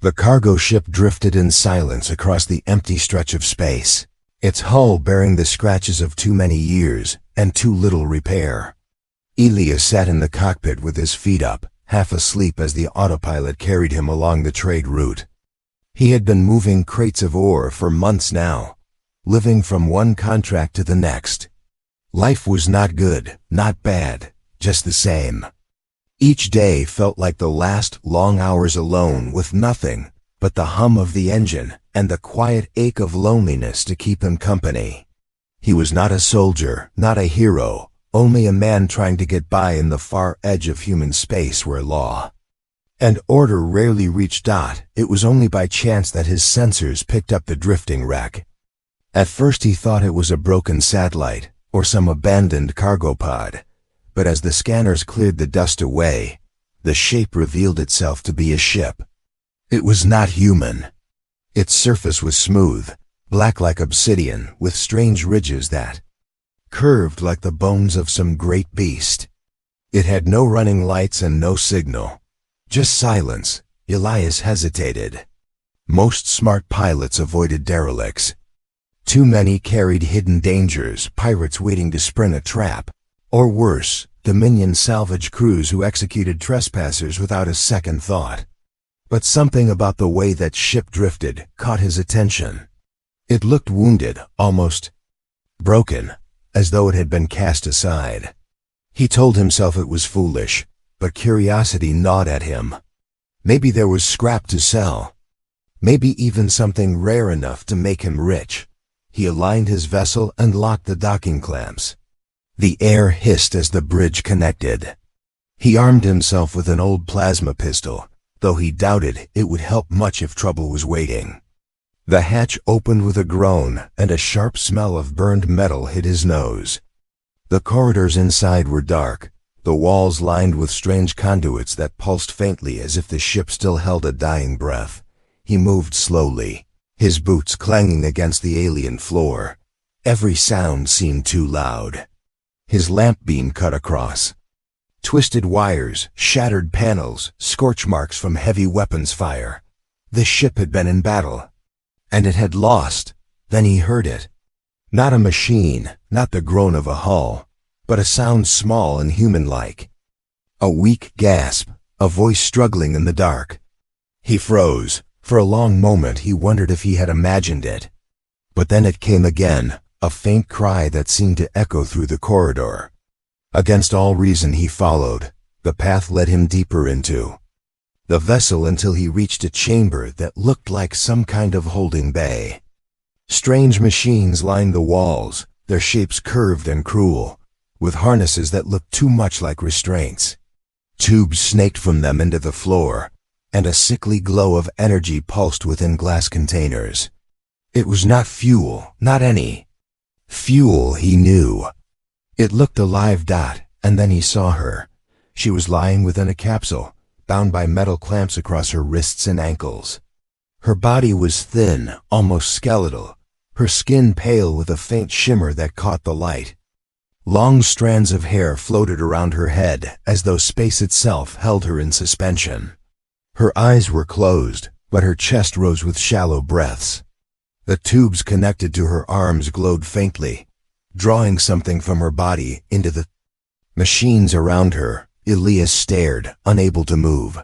The cargo ship drifted in silence across the empty stretch of space, its hull bearing the scratches of too many years and too little repair. Elias sat in the cockpit with his feet up, half asleep as the autopilot carried him along the trade route. He had been moving crates of ore for months now, living from one contract to the next. Life was not good, not bad, just the same. Each day felt like the last long hours alone with nothing but the hum of the engine and the quiet ache of loneliness to keep him company. He was not a soldier, not a hero, only a man trying to get by in the far edge of human space where law and order rarely reached. It was only by chance that his sensors picked up the drifting wreck. At first he thought it was a broken satellite or some abandoned cargo pod, but as the scanners cleared the dust away, the shape revealed itself to be a ship. It was not human. Its surface was smooth, black like obsidian, with strange ridges that curved like the bones of some great beast. It had no running lights and no signal. Just silence. Elias hesitated. Most smart pilots avoided derelicts. Too many carried hidden dangers, pirates waiting to spring a trap, or worse, Dominion salvage crews who executed trespassers without a second thought. But something about the way that ship drifted caught his attention. It looked wounded, almost broken, as though it had been cast aside. He told himself it was foolish, but curiosity gnawed at him. Maybe there was scrap to sell. Maybe even something rare enough to make him rich. He aligned his vessel and locked the docking clamps. The air hissed as the bridge connected. He armed himself with an old plasma pistol, though he doubted it would help much if trouble was waiting. The hatch opened with a groan, and a sharp smell of burned metal hit his nose. The corridors inside were dark, the walls lined with strange conduits that pulsed faintly as if the ship still held a dying breath. He moved slowly, his boots clanging against the alien floor. Every sound seemed too loud. His lamp beam cut across. Twisted wires, shattered panels, scorch marks from heavy weapons fire. The ship had been in battle. And it had lost. Then he heard it. Not a machine, not the groan of a hull, but a sound small and human-like. A weak gasp, a voice struggling in the dark. He froze. For a long moment he wondered if he had imagined it. But then it came again, a faint cry that seemed to echo through the corridor. Against all reason he followed. The path led him deeper into the vessel until he reached a chamber that looked like some kind of holding bay. Strange machines lined the walls, their shapes curved and cruel, with harnesses that looked too much like restraints. Tubes snaked from them into the floor, and a sickly glow of energy pulsed within glass containers. It was not fuel, not any fuel he knew. It looked alive. And then he saw her. She was lying within a capsule, bound by metal clamps across her wrists and ankles. Her body was thin, almost skeletal, her skin pale with a faint shimmer that caught the light. Long strands of hair floated around her head as though space itself held her in suspension. Her eyes were closed, but her chest rose with shallow breaths. The tubes connected to her arms glowed faintly, drawing something from her body into the machines around her. Elias stared, unable to move.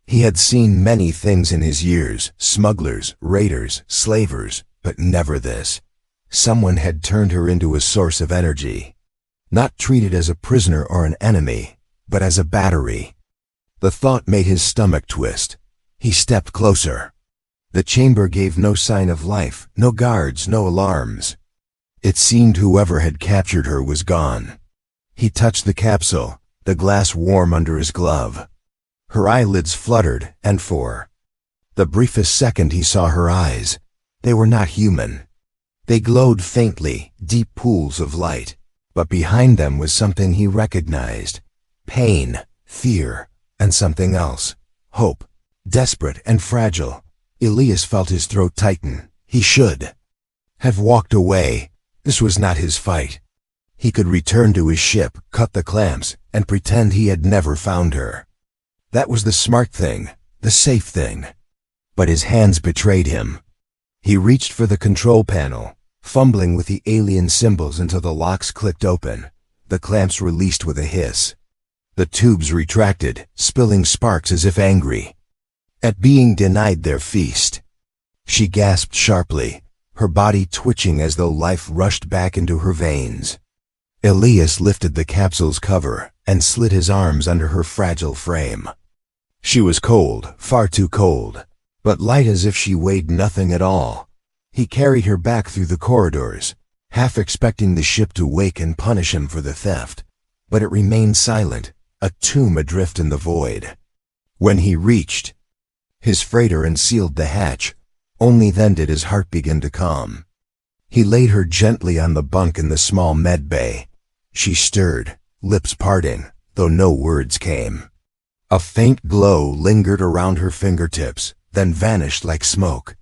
He had seen many things in his years, smugglers, raiders, slavers, but never this. Someone had turned her into a source of energy. Not treated as a prisoner or an enemy, but as a battery. The thought made his stomach twist. He stepped closer. The chamber gave no sign of life, no guards, no alarms. It seemed whoever had captured her was gone. He touched the capsule, the glass warm under his glove. Her eyelids fluttered, and for the briefest second he saw her eyes. They were not human. They glowed faintly, deep pools of light, but behind them was something he recognized. Pain, fear, and something else. Hope. Desperate and fragile. Elias felt his throat tighten. He should have walked away. This was not his fight. He could return to his ship, cut the clamps, and pretend he had never found her. That was the smart thing, the safe thing. But his hands betrayed him. He reached for the control panel, fumbling with the alien symbols until the locks clicked open. The clamps released with a hiss. The tubes retracted, spilling sparks as if angry at being denied their feast. She gasped sharply, her body twitching as though life rushed back into her veins. Elias lifted the capsule's cover and slid his arms under her fragile frame. She was cold, far too cold, but light as if she weighed nothing at all. He carried her back through the corridors, half expecting the ship to wake and punish him for the theft. But it remained silent, a tomb adrift in the void. When he reached his freighter and sealed the hatch, only then did his heart begin to calm. He laid her gently on the bunk in the small med bay. She stirred, lips parting, though no words came. A faint glow lingered around her fingertips, then vanished like smoke.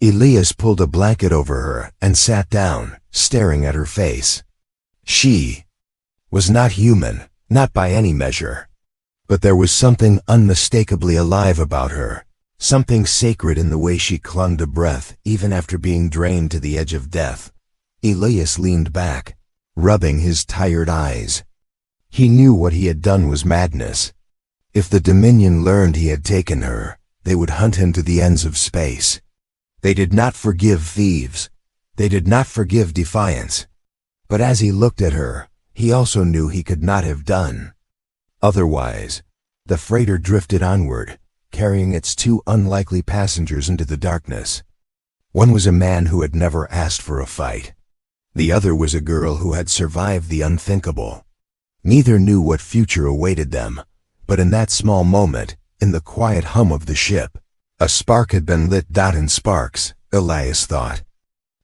Elias pulled a blanket over her and sat down, staring at her face. She was not human, not by any measure. But there was something unmistakably alive about her, something sacred in the way she clung to breath even after being drained to the edge of death. Elias leaned back, rubbing his tired eyes. He knew what he had done was madness. If the Dominion learned he had taken her, they would hunt him to the ends of space. They did not forgive thieves. They did not forgive defiance. But as he looked at her, he also knew he could not have done otherwise. The freighter drifted onward, carrying its two unlikely passengers into the darkness. One was a man who had never asked for a fight. The other was a girl who had survived the unthinkable. Neither knew what future awaited them, but in that small moment, in the quiet hum of the ship, a spark had been lit. And sparks, Elias thought,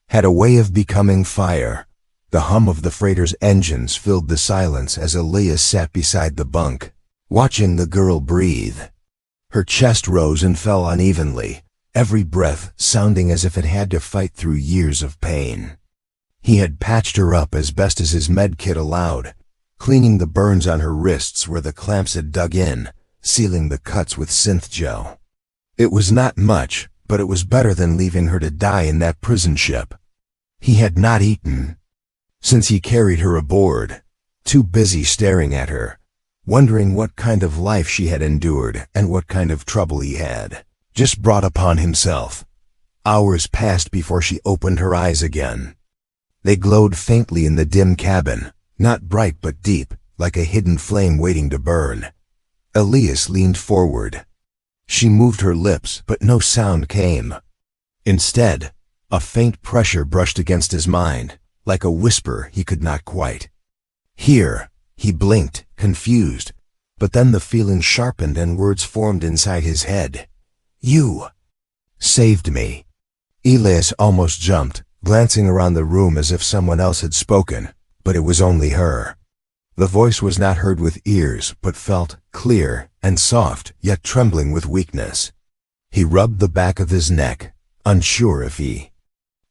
had a way of becoming fire. The hum of the freighter's engines filled the silence as Elias sat beside the bunk, watching the girl breathe. Her chest rose and fell unevenly, every breath sounding as if it had to fight through years of pain. He had patched her up as best as his med kit allowed, cleaning the burns on her wrists where the clamps had dug in, sealing the cuts with synth gel. It was not much, but it was better than leaving her to die in that prison ship. He had not eaten since he carried her aboard, too busy staring at her, wondering what kind of life she had endured and what kind of trouble he had just brought upon himself. Hours passed before she opened her eyes again. They glowed faintly in the dim cabin, not bright but deep, like a hidden flame waiting to burn. Elias leaned forward. She moved her lips, but no sound came. Instead, a faint pressure brushed against his mind, like a whisper he could not quite hear. He blinked, confused, but then the feeling sharpened and words formed inside his head. "You saved me." Elias almost jumped, glancing around the room as if someone else had spoken, but it was only her. The voice was not heard with ears, but felt clear and soft, yet trembling with weakness. He rubbed the back of his neck, unsure if he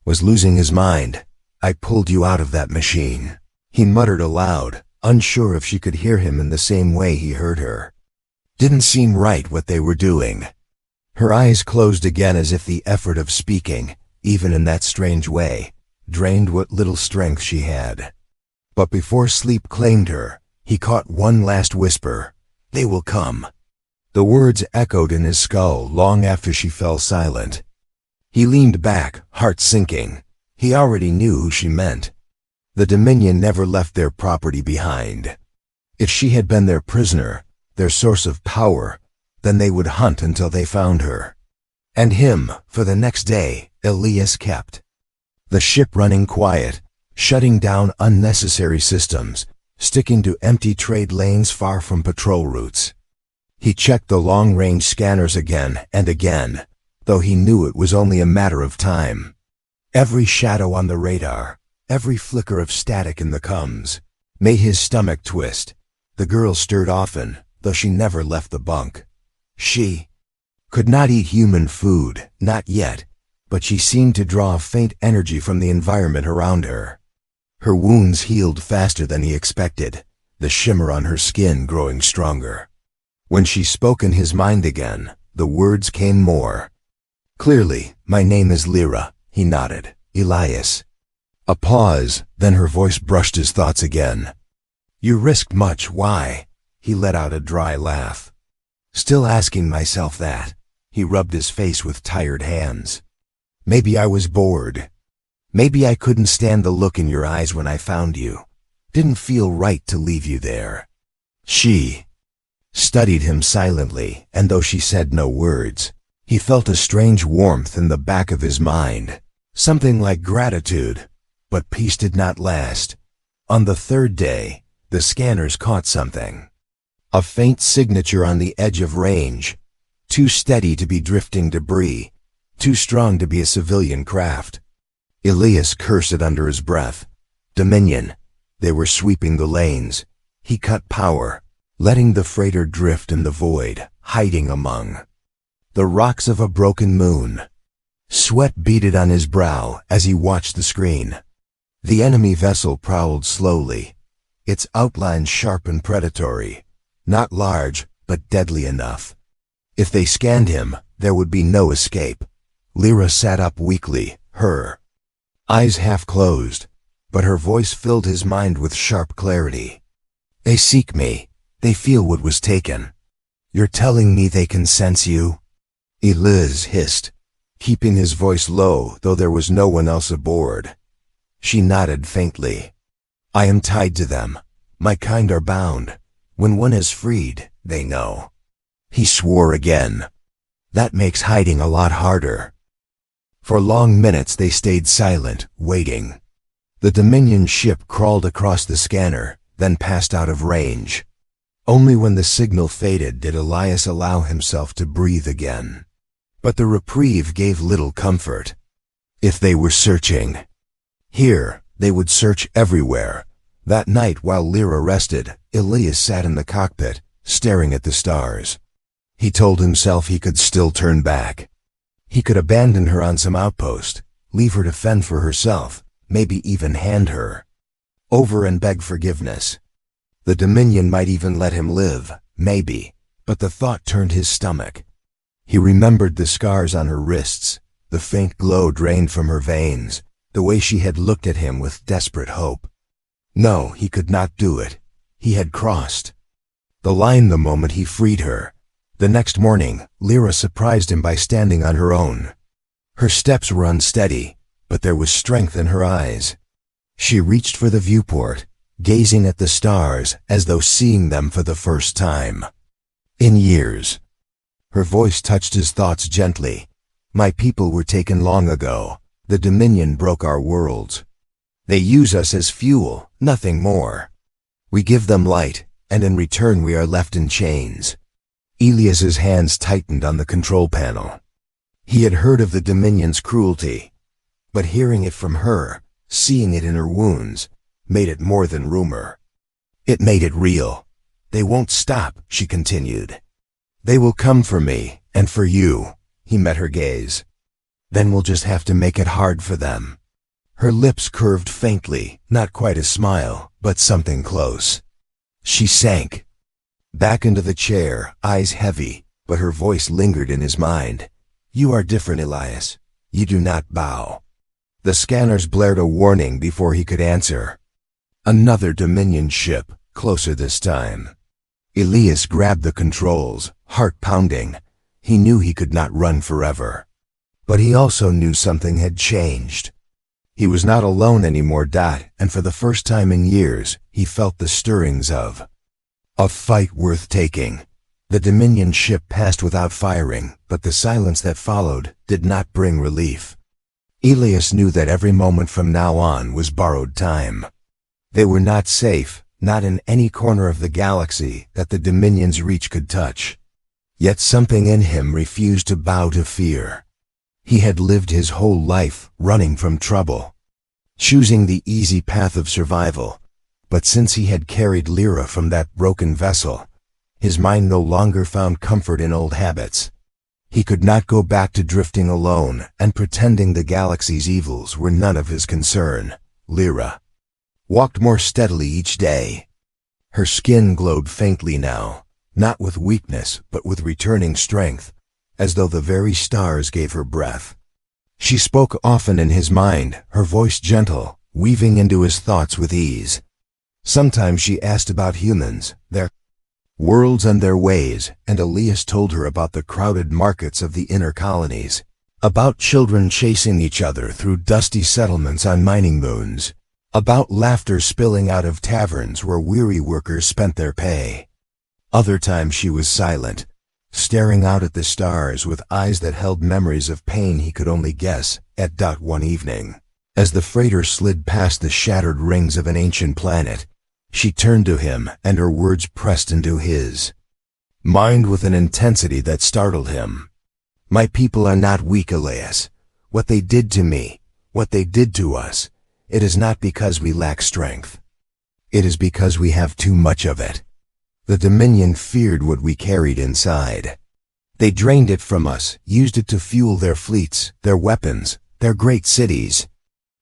was losing his mind. "I pulled you out of that machine," he muttered aloud, unsure if she could hear him in the same way he heard her. Didn't seem right what they were doing. Her eyes closed again as if the effort of speaking, even in that strange way, drained what little strength she had. But before sleep claimed her, he caught one last whisper, "They will come." The words echoed in his skull long after she fell silent. He leaned back, heart sinking. He already knew who she meant. The Dominion never left their property behind. If she had been their prisoner, their source of power, then they would hunt until they found her. And him, for the next day, Elias kept the ship running quiet, shutting down unnecessary systems, sticking to empty trade lanes far from patrol routes. He checked the long-range scanners again and again, though he knew it was only a matter of time. Every shadow on the radar, every flicker of static in the comms, made his stomach twist. The girl stirred often, though she never left the bunk. She could not eat human food, not yet, but she seemed to draw a faint energy from the environment around her. Her wounds healed faster than he expected, the shimmer on her skin growing stronger. When she spoke in his mind again, the words came more Clearly, my name is Lyra, he nodded. Elias. A pause, then her voice brushed his thoughts again. You risked much, why? He let out a dry laugh. Still asking myself that. He rubbed his face with tired hands. Maybe I was bored. Maybe I couldn't stand the look in your eyes when I found you. Didn't feel right to leave you there. She studied him silently, and though she said no words, he felt a strange warmth in the back of his mind. Something like gratitude. But peace did not last. On the third day, the scanners caught something. A faint signature on the edge of range. Too steady to be drifting debris. Too strong to be a civilian craft. Elias cursed it under his breath. Dominion. They were sweeping the lanes. He cut power, letting the freighter drift in the void, hiding among the rocks of a broken moon. Sweat beaded on his brow as he watched the screen. The enemy vessel prowled slowly, its outlines sharp and predatory. Not large, but deadly enough. If they scanned him, there would be no escape. Lyra sat up weakly, her eyes half closed, but her voice filled his mind with sharp clarity. They seek me. They feel what was taken. You're telling me they can sense you? Elias hissed, keeping his voice low though there was no one else aboard. She nodded faintly. I am tied to them. My kind are bound. When one is freed, they know. He swore again. That makes hiding a lot harder. For long minutes they stayed silent, waiting. The Dominion ship crawled across the scanner, then passed out of range. Only when the signal faded did Elias allow himself to breathe again. But the reprieve gave little comfort. If they were searching here, they would search everywhere. That night while Lyra rested, Elias sat in the cockpit, staring at the stars. He told himself he could still turn back. He could abandon her on some outpost, leave her to fend for herself, maybe even hand her over and beg forgiveness. The Dominion might even let him live, maybe, but the thought turned his stomach. He remembered the scars on her wrists, the faint glow drained from her veins, the way she had looked at him with desperate hope. No, he could not do it. He had crossed the line the moment he freed her. The next morning, Lyra surprised him by standing on her own. Her steps were unsteady, but there was strength in her eyes. She reached for the viewport, gazing at the stars as though seeing them for the first time in years. Her voice touched his thoughts gently. My people were taken long ago. The Dominion broke our worlds. They use us as fuel, nothing more. We give them light, and in return we are left in chains. Elias's hands tightened on the control panel. He had heard of the Dominion's cruelty, but hearing it from her, seeing it in her wounds, made it more than rumor. It made it real. They won't stop, she continued. They will come for me, and for you. He met her gaze. Then we'll just have to make it hard for them. Her lips curved faintly, not quite a smile, but something close. She sank back into the chair, eyes heavy, but her voice lingered in his mind. You are different, Elias. You do not bow. The scanners blared a warning before he could answer. Another Dominion ship, closer this time. Elias grabbed the controls, heart pounding. He knew he could not run forever. But he also knew something had changed. He was not alone anymore, and for the first time in years, he felt the stirrings of a fight worth taking. The Dominion ship passed without firing, but the silence that followed did not bring relief. Elias knew that every moment from now on was borrowed time. They were not safe, not in any corner of the galaxy that the Dominion's reach could touch. Yet something in him refused to bow to fear. He had lived his whole life running from trouble, choosing the easy path of survival. But since he had carried Lyra from that broken vessel, his mind no longer found comfort in old habits. He could not go back to drifting alone and pretending the galaxy's evils were none of his concern. Lyra walked more steadily each day. Her skin glowed faintly now, not with weakness but with returning strength. as though the very stars gave her breath. She spoke often in his mind, her voice gentle, weaving into his thoughts with ease. Sometimes she asked about humans, their worlds and their ways, and Elias told her about the crowded markets of the inner colonies, about children chasing each other through dusty settlements on mining moons, about laughter spilling out of taverns where weary workers spent their pay. Other times she was silent, staring out at the stars with eyes that held memories of pain he could only guess at. One evening, as the freighter slid past the shattered rings of an ancient planet, she turned to him and her words pressed into his mind with an intensity that startled him. "My people are not weak, Elias. What they did to me, what they did to us, it is not because we lack strength. It is because we have too much of it. The Dominion feared what we carried inside. They drained it from us, used it to fuel their fleets, their weapons, their great cities.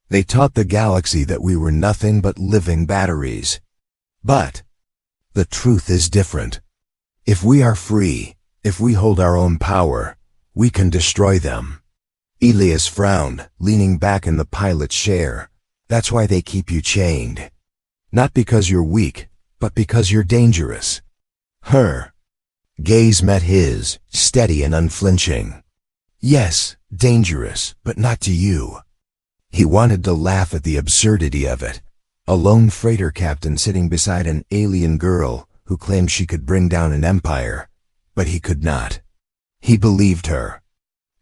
They taught the galaxy that we were nothing but living batteries. But the truth is different. If we are free, if we hold our own power, we can destroy them." Elias frowned, leaning back in the pilot's chair. "That's why they keep you chained. Not because you're weak, but because you're dangerous." Her gaze met his, steady and unflinching. "Yes, dangerous, but not to you." He wanted to laugh at the absurdity of it. A lone freighter captain sitting beside an alien girl who claimed she could bring down an empire, but he could not. He believed her.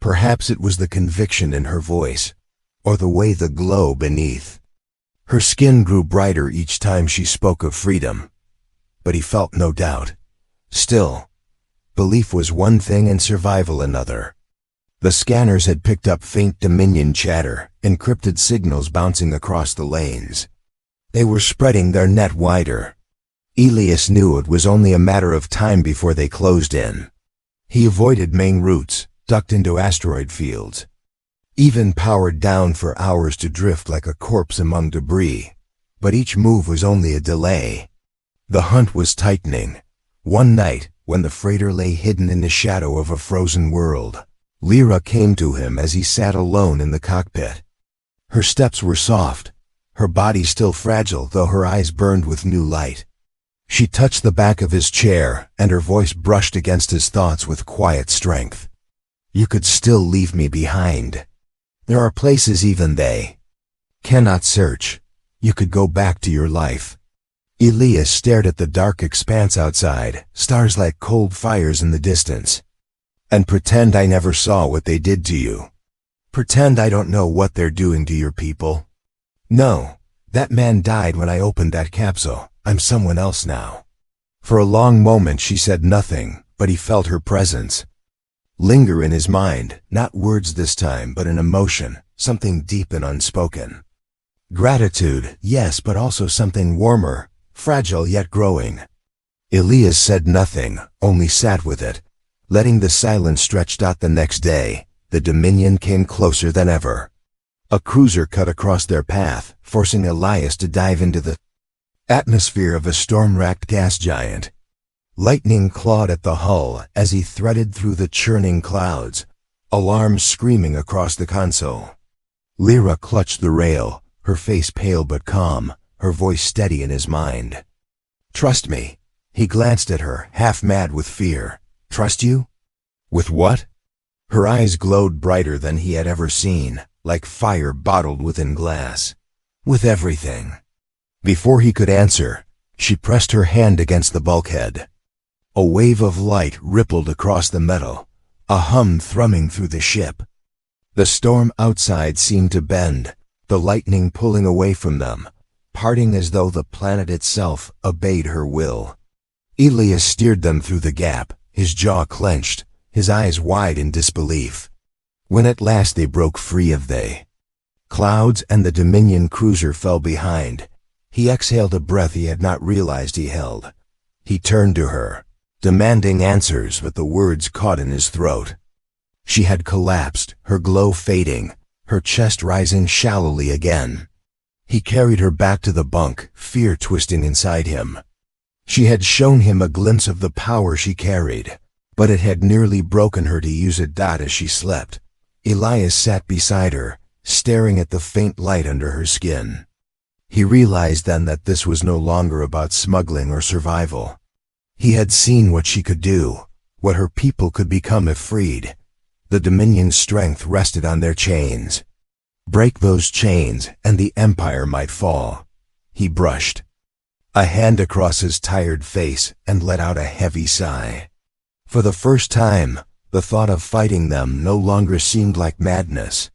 Perhaps it was the conviction in her voice, or the way the glow beneath. Her skin grew brighter each time she spoke of freedom, but he felt no doubt. Still, belief was one thing and survival another. The scanners had picked up faint Dominion chatter, encrypted signals bouncing across the lanes. They were spreading their net wider. Elias knew it was only a matter of time before they closed in. He avoided main routes, ducked into asteroid fields, even powered down for hours to drift like a corpse among debris. But each move was only a delay. The hunt was tightening. One night, when the freighter lay hidden in the shadow of a frozen world, Lyra came to him as he sat alone in the cockpit. Her steps were soft, her body still fragile though her eyes burned with new light. She touched the back of his chair, and her voice brushed against his thoughts with quiet strength. "You could still leave me behind. There are places even they cannot search. You could go back to your life." Elias stared at the dark expanse outside, stars like cold fires in the distance. "And pretend I never saw what they did to you. Pretend I don't know what they're doing to your people. No, that man died when I opened that capsule. I'm someone else now." For a long moment she said nothing, but he felt her presence linger in his mind, not words this time, but an emotion, something deep and unspoken. Gratitude, yes, but also something warmer, fragile yet growing. Elias said nothing, only sat with it, letting the silence stretch out. The next day, the Dominion came closer than ever. A cruiser cut across their path, forcing Elias to dive into the atmosphere of a storm-racked gas giant. Lightning clawed at the hull as he threaded through the churning clouds, alarms screaming across the console. Lyra clutched the rail, her face pale but calm, her voice steady in his mind. "Trust me." He glanced at her, half mad with fear. "Trust you? With what?" Her eyes glowed brighter than he had ever seen, like fire bottled within glass. "With everything." Before he could answer, she pressed her hand against the bulkhead. A wave of light rippled across the metal, a hum thrumming through the ship. The storm outside seemed to bend, the lightning pulling away from them, parting as though the planet itself obeyed her will. Elias steered them through the gap, his jaw clenched, his eyes wide in disbelief. When at last they broke free of the clouds and the Dominion cruiser fell behind, he exhaled a breath he had not realized he held. He turned to her, demanding answers, but the words caught in his throat. She had collapsed, her glow fading, her chest rising shallowly again. He carried her back to the bunk, fear twisting inside him. She had shown him a glimpse of the power she carried, but it had nearly broken her to use it. As she slept, Elias sat beside her, staring at the faint light under her skin. He realized then that this was no longer about smuggling or survival. He had seen what she could do, what her people could become if freed. The Dominion's strength rested on their chains. Break those chains, and the Empire might fall. He brushed a hand across his tired face and let out a heavy sigh. For the first time, the thought of fighting them no longer seemed like madness.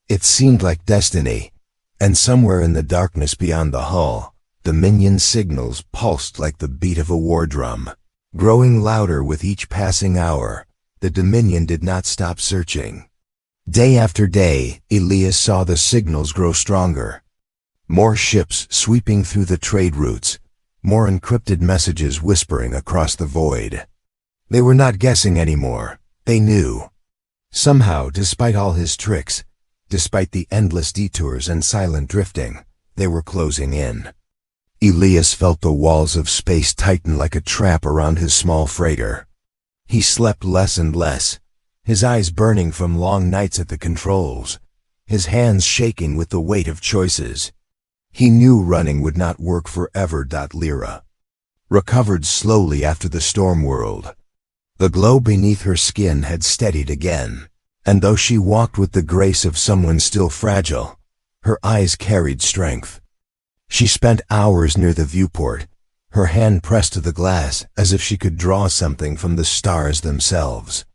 It seemed like destiny, and somewhere in the darkness beyond the hull, Dominion signals pulsed like the beat of a war drum. Growing louder with each passing hour, the Dominion did not stop searching. Day after day, Elias saw the signals grow stronger. More ships sweeping through the trade routes, more encrypted messages whispering across the void. They were not guessing anymore, they knew. Somehow, despite all his tricks, despite the endless detours and silent drifting, they were closing in. Elias felt the walls of space tighten like a trap around his small freighter. He slept less and less, his eyes burning from long nights at the controls, his hands shaking with the weight of choices. He knew running would not work forever. Lyra recovered slowly after the storm world. The glow beneath her skin had steadied again, and though she walked with the grace of someone still fragile, her eyes carried strength. She spent hours near the viewport, her hand pressed to the glass as if she could draw something from the stars themselves.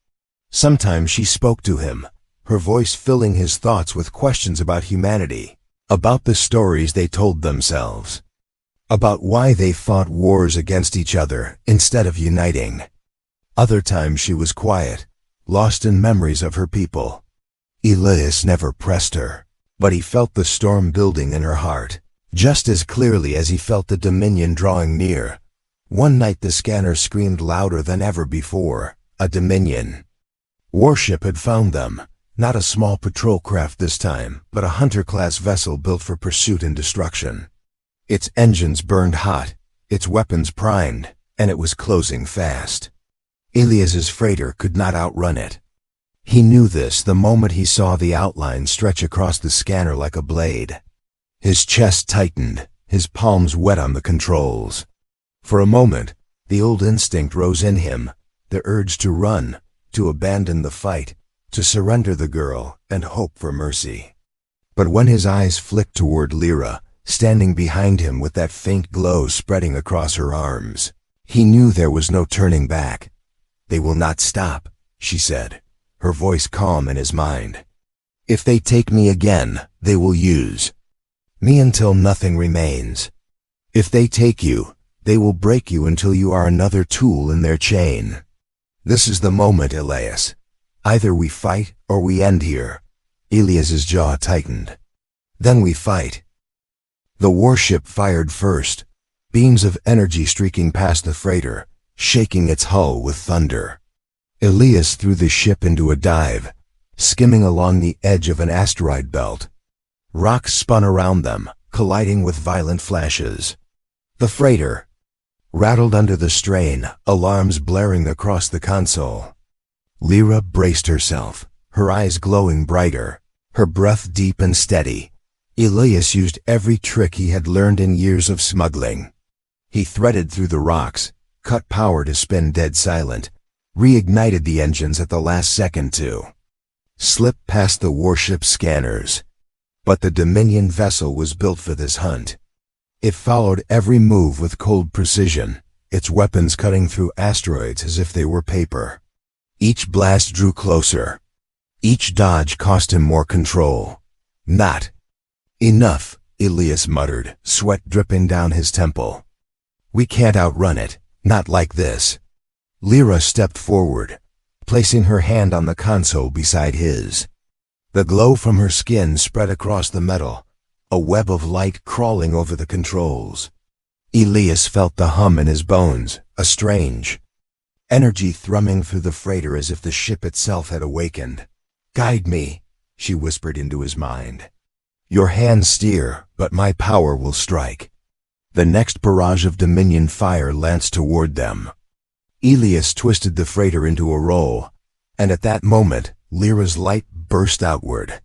Sometimes she spoke to him, her voice filling his thoughts with questions about humanity, about the stories they told themselves, about why they fought wars against each other instead of uniting. Other times she was quiet, lost in memories of her people. Elias never pressed her, but he felt the storm building in her heart, just as clearly as he felt the Dominion drawing near. One night the scanner screamed louder than ever before. A Dominion warship had found them, not a small patrol craft this time, but a hunter-class vessel built for pursuit and destruction. Its engines burned hot, its weapons primed, and it was closing fast. Elias's freighter could not outrun it. He knew this the moment he saw the outline stretch across the scanner like a blade. His chest tightened, his palms wet on the controls. For a moment, the old instinct rose in him, the urge to run, to abandon the fight, to surrender the girl and hope for mercy. But when his eyes flicked toward Lyra, standing behind him with that faint glow spreading across her arms, he knew there was no turning back. "They will not stop," she said, her voice calm in his mind. "If they take me again, they will use me until nothing remains. If they take you, they will break you until you are another tool in their chain. This is the moment, Elias. Either we fight or we end here." Elias's jaw tightened. "Then we fight." The warship fired first, beams of energy streaking past the freighter, shaking its hull with thunder. Elias threw the ship into a dive, skimming along the edge of an asteroid belt. Rocks spun around them, colliding with violent flashes. The freighter rattled under the strain, alarms blaring across the console. Lyra braced herself, her eyes glowing brighter, her breath deep and steady. Elias used every trick he had learned in years of smuggling. He threaded through the rocks, cut power to spin dead silent, reignited the engines at the last second to slip past the warship's scanners. But the Dominion vessel was built for this hunt. It followed every move with cold precision, its weapons cutting through asteroids as if they were paper. Each blast drew closer. Each dodge cost him more control. "Not enough," Elias muttered, sweat dripping down his temple. "We can't outrun it, not like this." Lyra stepped forward, placing her hand on the console beside his. The glow from her skin spread across the metal, a web of light crawling over the controls. Elias felt the hum in his bones, a strange energy thrumming through the freighter as if the ship itself had awakened. "Guide me," she whispered into his mind. "Your hands steer, but my power will strike." The next barrage of Dominion fire lanced toward them. Elias twisted the freighter into a roll, and at that moment, Lyra's light burst outward.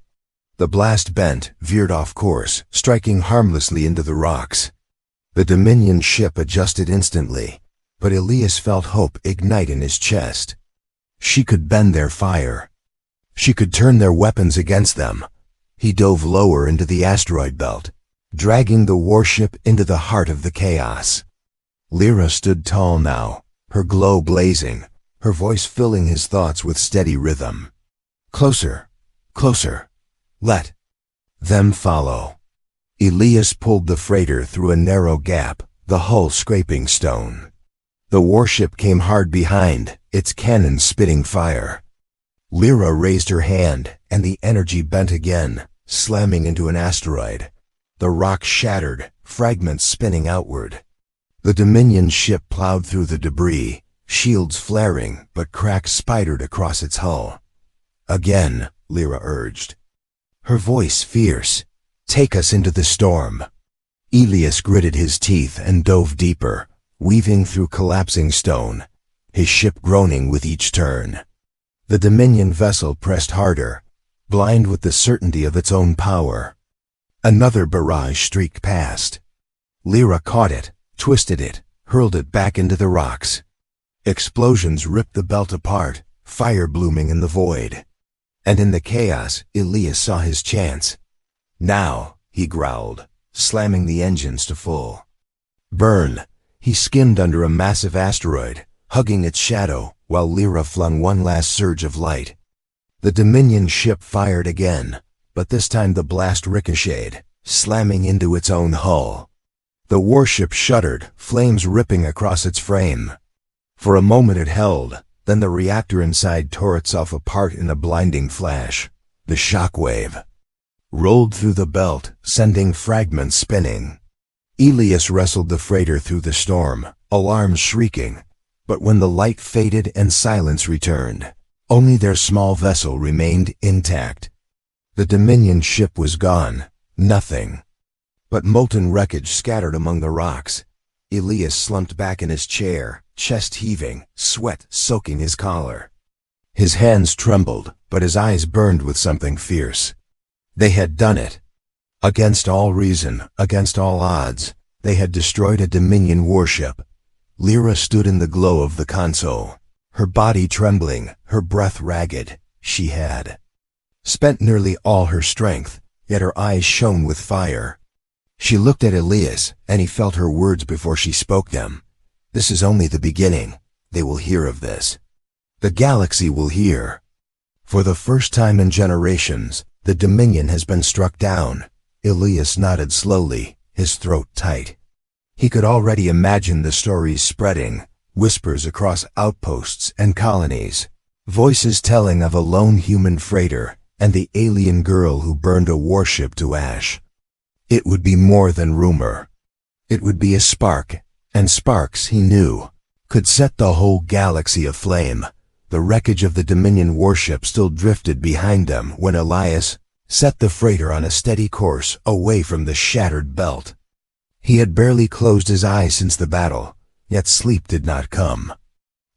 The blast bent, veered off course, striking harmlessly into the rocks. The Dominion ship adjusted instantly, but Elias felt hope ignite in his chest. She could bend their fire. She could turn their weapons against them. He dove lower into the asteroid belt, dragging the warship into the heart of the chaos. Lyra stood tall now, her glow blazing, her voice filling his thoughts with steady rhythm. Closer, closer. Let them follow. Elias pulled the freighter through a narrow gap, the hull scraping stone. The warship came hard behind, its cannons spitting fire. Lyra raised her hand, and the energy bent again, slamming into an asteroid. The rock shattered, fragments spinning outward. The Dominion ship plowed through the debris, shields flaring, but cracks spidered across its hull. Again, Lyra urged, her voice fierce. Take us into the storm. Elias gritted his teeth and dove deeper, weaving through collapsing stone, his ship groaning with each turn. The Dominion vessel pressed harder, blind with the certainty of its own power. Another barrage streaked past. Lyra caught it, twisted it, hurled it back into the rocks. Explosions ripped the belt apart, fire blooming in the void. And in the chaos, Elias saw his chance. Now, he growled, slamming the engines to full. Burn! He skimmed under a massive asteroid, hugging its shadow, while Lyra flung one last surge of light. The Dominion ship fired again, but this time the blast ricocheted, slamming into its own hull. The warship shuddered, flames ripping across its frame. For a moment it held, then the reactor inside tore itself apart in a blinding flash. The shockwave rolled through the belt, sending fragments spinning. Elias wrestled the freighter through the storm, alarms shrieking, but when the light faded and silence returned, only their small vessel remained intact. The Dominion ship was gone, nothing but molten wreckage scattered among the rocks. Elias slumped back in his chair, chest heaving, sweat soaking his collar. His hands trembled, but his eyes burned with something fierce. They had done it. Against all reason, against all odds, they had destroyed a Dominion warship. Lyra stood in the glow of the console, her body trembling, her breath ragged. She had spent nearly all her strength, yet her eyes shone with fire. She looked at Elias, and he felt her words before she spoke them. This is only the beginning. They will hear of this. The galaxy will hear. For the first time in generations, the Dominion has been struck down. Elias nodded slowly, his throat tight. He could already imagine the stories spreading, whispers across outposts and colonies, voices telling of a lone human freighter and the alien girl who burned a warship to ash. It would be more than rumor. It would be a spark, and sparks, he knew, could set the whole galaxy aflame. The wreckage of the Dominion warship still drifted behind them when Elias set the freighter on a steady course away from the shattered belt. He had barely closed his eyes since the battle, yet sleep did not come.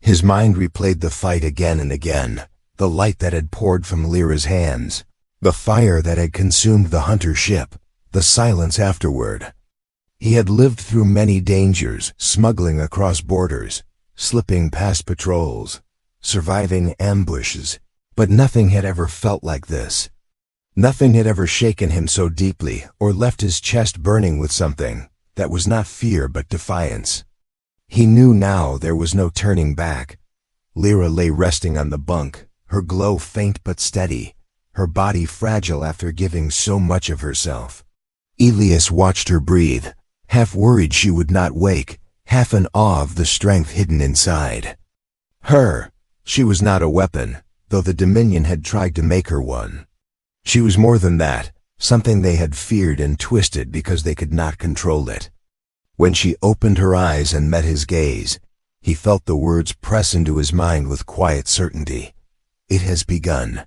His mind replayed the fight again and again, the light that had poured from Lyra's hands, the fire that had consumed the hunter ship, the silence afterward. He had lived through many dangers, smuggling across borders, slipping past patrols, surviving ambushes, but nothing had ever felt like this. Nothing had ever shaken him so deeply or left his chest burning with something that was not fear but defiance. He knew now there was no turning back. Lyra lay resting on the bunk, her glow faint but steady, her body fragile after giving so much of herself. Elias watched her breathe, half worried she would not wake, half in awe of the strength hidden inside. She was not a weapon, though the Dominion had tried to make her one. She was more than that, something they had feared and twisted because they could not control it. When she opened her eyes and met his gaze, he felt the words press into his mind with quiet certainty. It has begun.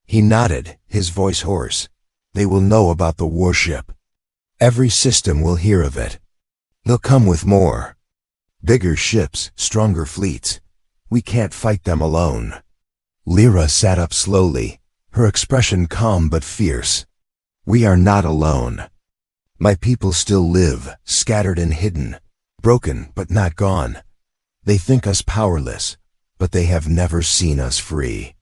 He nodded, his voice hoarse. They will know about the warship. Every system will hear of it. They'll come with more. Bigger ships, stronger fleets, We can't fight them alone. Lyra sat up slowly, her expression calm but fierce. We are not alone. My people still live, scattered and hidden, broken but not gone. They think us powerless, but they have never seen us free.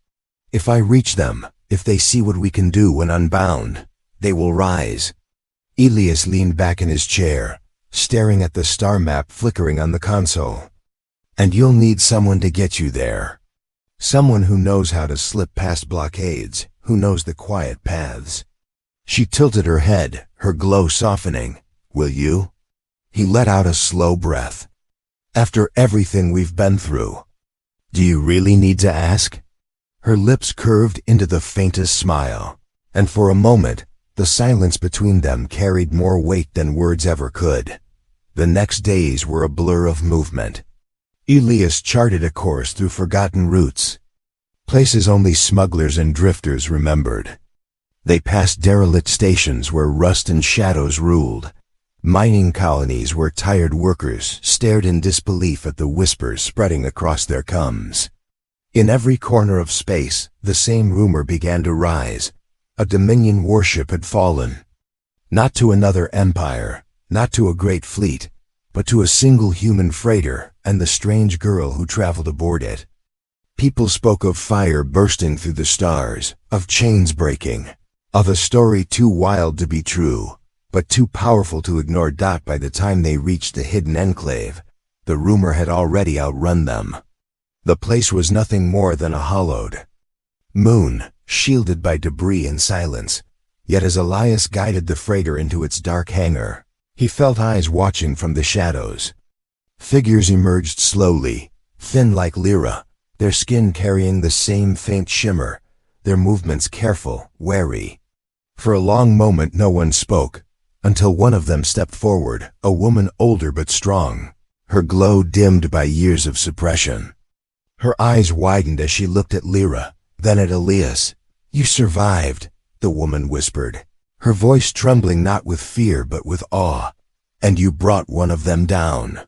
If I reach them, if they see what we can do when unbound, they will rise. Elias leaned back in his chair, staring at the star map flickering on the console. And you'll need someone to get you there. Someone who knows how to slip past blockades, who knows the quiet paths. She tilted her head, her glow softening. Will you? He let out a slow breath. After everything we've been through. Do you really need to ask? Her lips curved into the faintest smile, and for a moment, the silence between them carried more weight than words ever could. The next days were a blur of movement. Elias charted a course through forgotten routes, places only smugglers and drifters remembered. They passed derelict stations where rust and shadows ruled, mining colonies where tired workers stared in disbelief at the whispers spreading across their cums. In every corner of space, the same rumor began to rise. A Dominion warship had fallen. Not to another empire, not to a great fleet, but to a single human freighter and the strange girl who traveled aboard it. People spoke of fire bursting through the stars, of chains breaking, of a story too wild to be true, but too powerful to ignore. By the time they reached the hidden enclave, the rumor had already outrun them. The place was nothing more than a hollowed moon, shielded by debris and silence. Yet as Elias guided the freighter into its dark hangar, he felt eyes watching from the shadows. Figures emerged slowly, thin like Lyra, their skin carrying the same faint shimmer, their movements careful, wary. For a long moment no one spoke, until one of them stepped forward, a woman older but strong, her glow dimmed by years of suppression. Her eyes widened as she looked at Lyra, then at Elias. You survived, the woman whispered, her voice trembling not with fear but with awe. And you brought one of them down.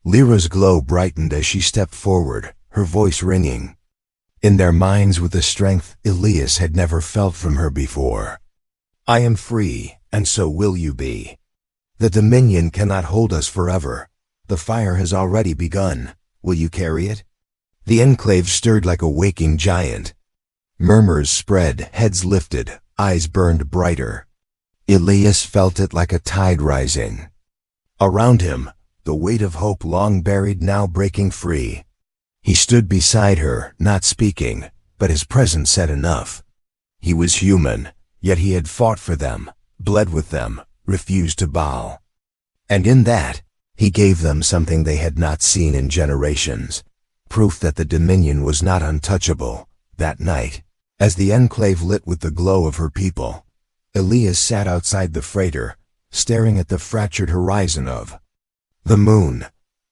Lyra's glow brightened as she stepped forward, her voice ringing in their minds with a strength Elias had never felt from her before. I am free, and so will you be. The Dominion cannot hold us forever. The fire has already begun. Will you carry it? The enclave stirred like a waking giant. Murmurs spread, heads lifted, eyes burned brighter. Elias felt it like a tide rising. Around him, the weight of hope long buried now breaking free. He stood beside her, not speaking, but his presence said enough. He was human, yet he had fought for them, bled with them, refused to bow. And in that, he gave them something they had not seen in generations. Proof that the Dominion was not untouchable. That night, as the enclave lit with the glow of her people, Elias sat outside the freighter, staring at the fractured horizon of the moon.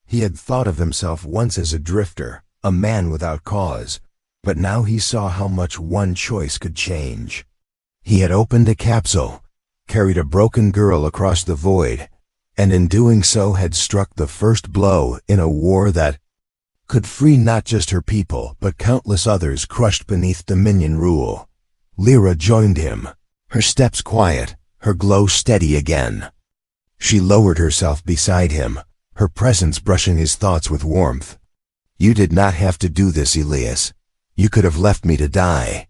He had thought of himself once as a drifter, a man without cause, but now he saw how much one choice could change. He had opened a capsule, carried a broken girl across the void, and in doing so had struck the first blow in a war that could free not just her people, but countless others crushed beneath Dominion rule. Lyra joined him, her steps quiet, her glow steady again. She lowered herself beside him, her presence brushing his thoughts with warmth. You did not have to do this, Elias. You could have left me to die.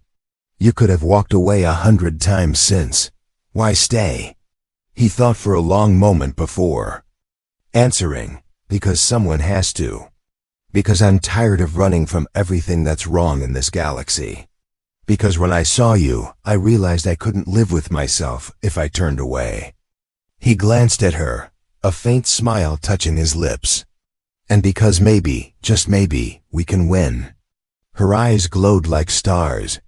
You could have walked away 100 times since. Why stay? He thought for a long moment before answering, because someone has to. Because I'm tired of running from everything that's wrong in this galaxy. Because when I saw you, I realized I couldn't live with myself if I turned away. He glanced at her, a faint smile touching his lips. And because maybe, just maybe, we can win. Her eyes glowed like stars,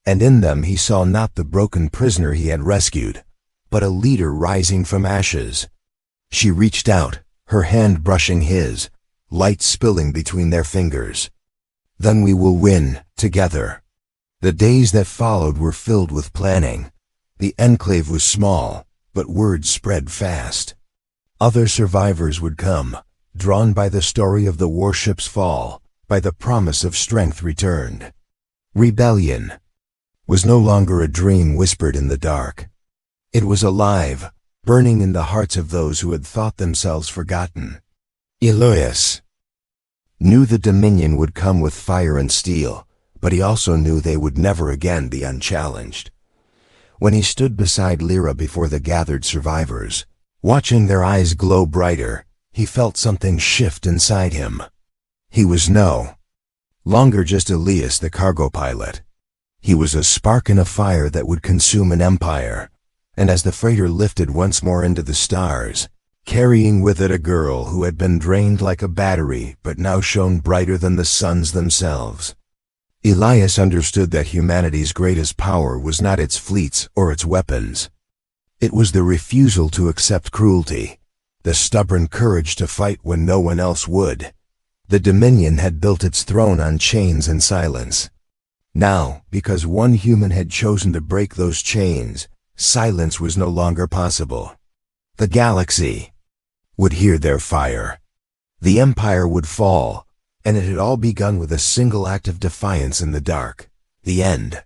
and in them he saw not the broken prisoner he had rescued, but a leader rising from ashes. She reached out, her hand brushing his, light spilling between their fingers. Then we will win, together. The days that followed were filled with planning. The enclave was small, but word spread fast. Other survivors would come, drawn by the story of the warship's fall, by the promise of strength returned. Rebellion was no longer a dream whispered in the dark. It was alive, burning in the hearts of those who had thought themselves forgotten. Elias knew the Dominion would come with fire and steel, but he also knew they would never again be unchallenged. When he stood beside Lyra before the gathered survivors, watching their eyes glow brighter, he felt something shift inside him. He was no longer just Elias the cargo pilot. He was a spark in a fire that would consume an empire. And as the freighter lifted once more into the stars, carrying with it a girl who had been drained like a battery but now shone brighter than the suns themselves, Elias understood that humanity's greatest power was not its fleets or its weapons. It was the refusal to accept cruelty, the stubborn courage to fight when no one else would. The Dominion had built its throne on chains and silence. Now, because one human had chosen to break those chains, silence was no longer possible. The galaxy would hear their fire. The empire would fall, and it had all begun with a single act of defiance in the dark. The end.